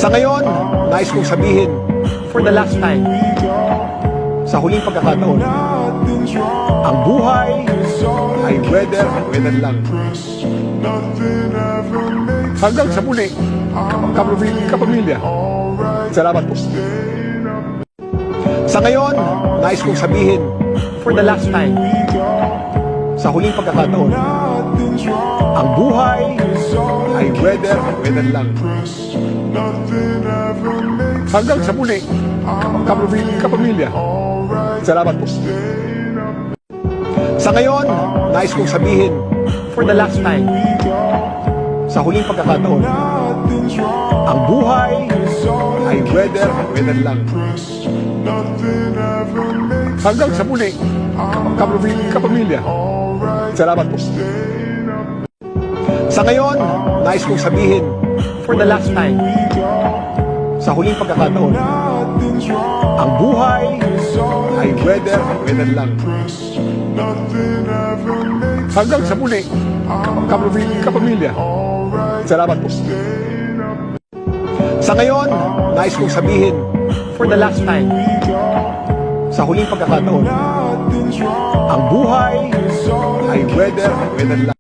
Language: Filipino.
Sa ngayon, nais kong sabihin, For the last time, sa huling pagkakataon, ang buhay ay weather lang. Hanggang sa muli, kapamilya. Salamat po. Sa ngayon, nais kong sabihin, for the last time, sa huling pagkakataon, ang buhay ay weather lang. Hanggang sa muli, kapamilya. Salamat po. Sa ngayon, nais kong sabihin, for the last time, sa huling pagkakataon, ang buhay ay weather lang. Hanggang sa muli, kapamilya. Salamat po. Sa ngayon, nais kong sabihin, for the last time, sa huling pagkakataon, ang buhay ay weather lang. Hanggang sa muli, kapamilya. Salamat po. Sa ngayon, nais kong sabihin, for the last time, sa huling pagkakataon, ang buhay ay weather lang.